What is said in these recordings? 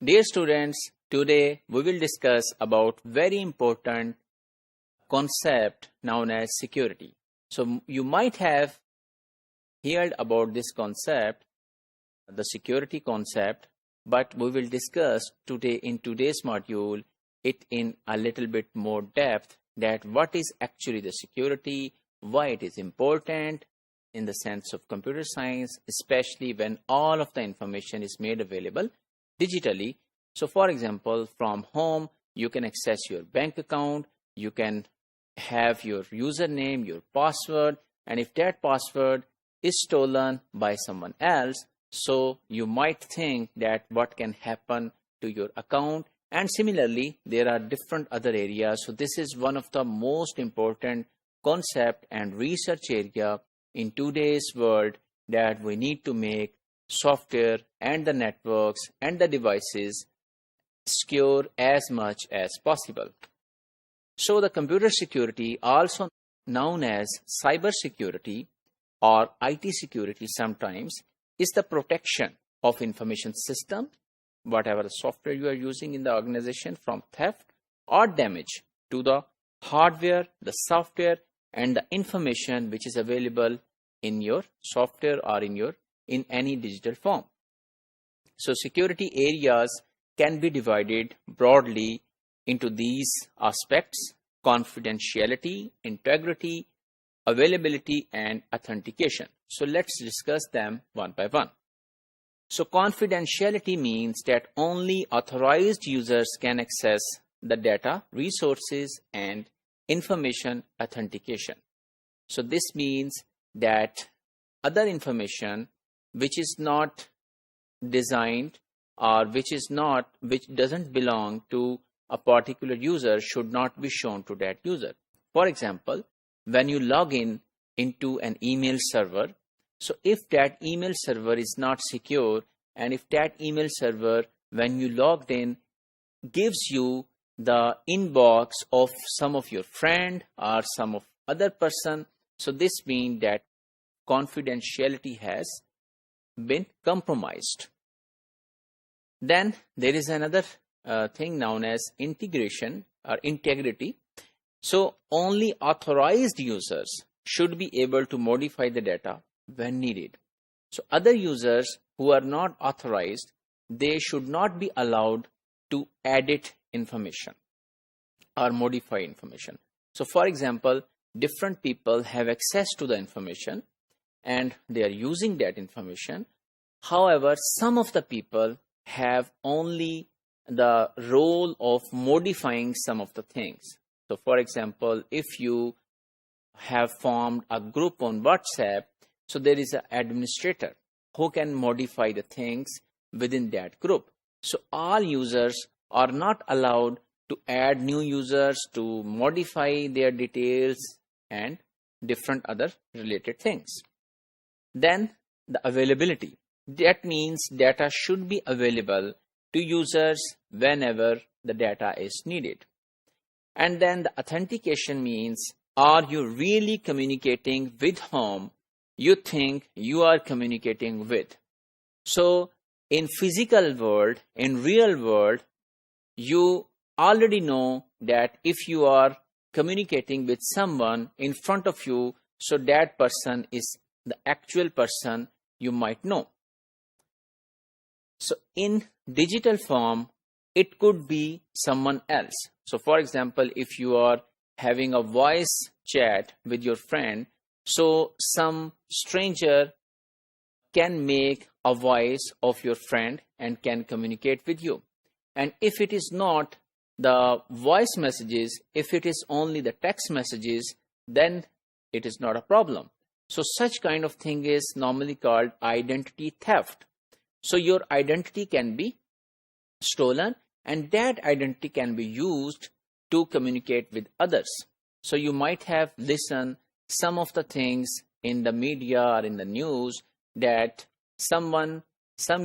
Dear students, today we will discuss about very important concept known as security. So you might have heard about this concept, the security concept, but we will discuss today in today's module it in a little bit more depth, that what is actually the security, why it is important in the sense of computer science, especially when all of the information is made available digitally. So for example, from home, you can access your bank account, you can have your username, your password, and if that password is stolen by someone else, so you might think that what can happen to your account. And similarly, there are different other areas. So this is one of the most important concept and research area in today's world, that we need to make software and the networks and the devices secure as much as possible. So the computer security, also known as cyber security or IT security sometimes, is the protection of information system, whatever the software you are using in the organization, from theft or damage to the hardware, the software, and the information which is available in your software or in any digital form. So security areas can be divided broadly into these aspects: confidentiality, integrity, availability, and authentication. So let's discuss them one by one. So confidentiality means that only authorized users can access the data, resources, and information. Authentication, so this means that other information which is not designed or which doesn't belong to a particular user should not be shown to that user. For example, when you log into an email server, so if that email server is not secure, and if that email server, when you logged in, gives you the inbox of some of your friend or some of other person, so this means that confidentiality has been compromised. Then there is another thing known as integration or integrity. So only authorized users should be able to modify the data when needed. So other users who are not authorized, they should not be allowed to edit information or modify information. So for example, different people have access to the information and they are using that information. However, some of the people have only the role of modifying some of the things. So for example, if you have formed a group on WhatsApp, so there is an administrator who can modify the things within that group. So all users are not allowed to add new users, to modify their details and different other related things. Then the availability. That means data should be available to users whenever the data is needed. And then the authentication means, are you really communicating with whom you think you are communicating with? So in physical world, in real world, you already know that if you are communicating with someone in front of you, so that person is the actual person you might know. So in digital form, it could be someone else. So for example, if you are having a voice chat with your friend, so some stranger can make a voice of your friend and can communicate with you. And if it is not the voice messages, if it is only the text messages, then it is not a problem. So such kind of thing is normally called identity theft. So your identity can be stolen, and that identity can be used to communicate with others. So you might have listened some of the things in the media or in the news that some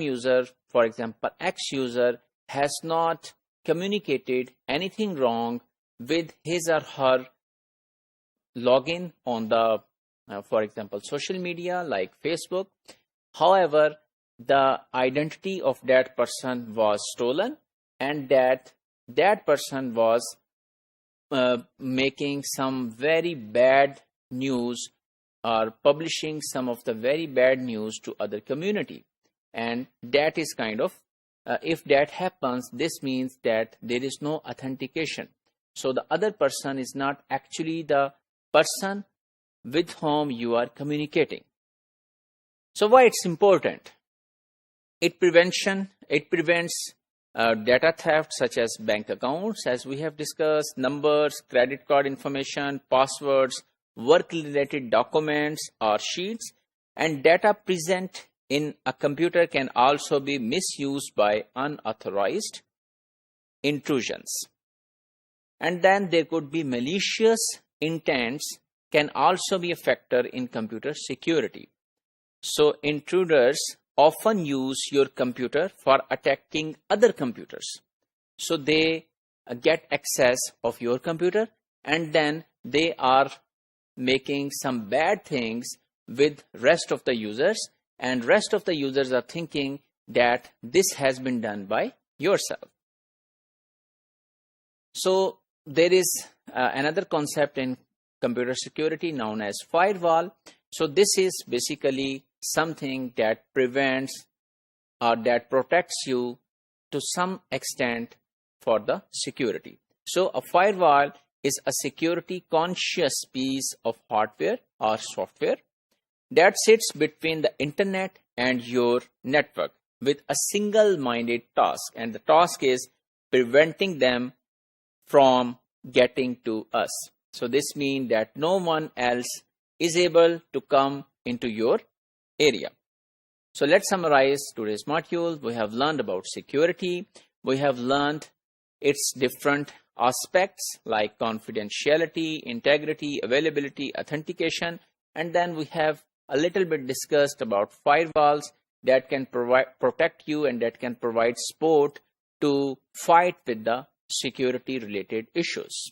user, for example, X user, has not communicated anything wrong with his or her login on the, for example, social media like Facebook. However, the identity of that person was stolen, and that person was making some very bad news or publishing some of the very bad news to other community. And that is kind of, if that happens, this means that there is no authentication. So the other person is not actually the person with whom you are communicating. So why it's important? It prevents data theft such as bank accounts, as we have discussed, numbers, credit card information, passwords, work-related documents or sheets, and data present in a computer can also be misused by unauthorized intrusions. And then there could be malicious intents can also be a factor in computer security. So intruders often use your computer for attacking other computers. So they get access of your computer, and then they are making some bad things with rest of the users, and rest of the users are thinking that this has been done by yourself. So there is another concept in computer security known as firewall. So this is basically something that prevents or that protects you to some extent for the security. So a firewall is a security conscious piece of hardware or software that sits between the internet and your network with a single-minded task, and the task is preventing them from getting to us. So this means that no one else is able to come into your area. So let's summarize today's module. We have learned about security. We have learned its different aspects like confidentiality, integrity, availability, authentication, and then we have a little bit discussed about firewalls that can protect you and that can provide support to fight with the security related issues.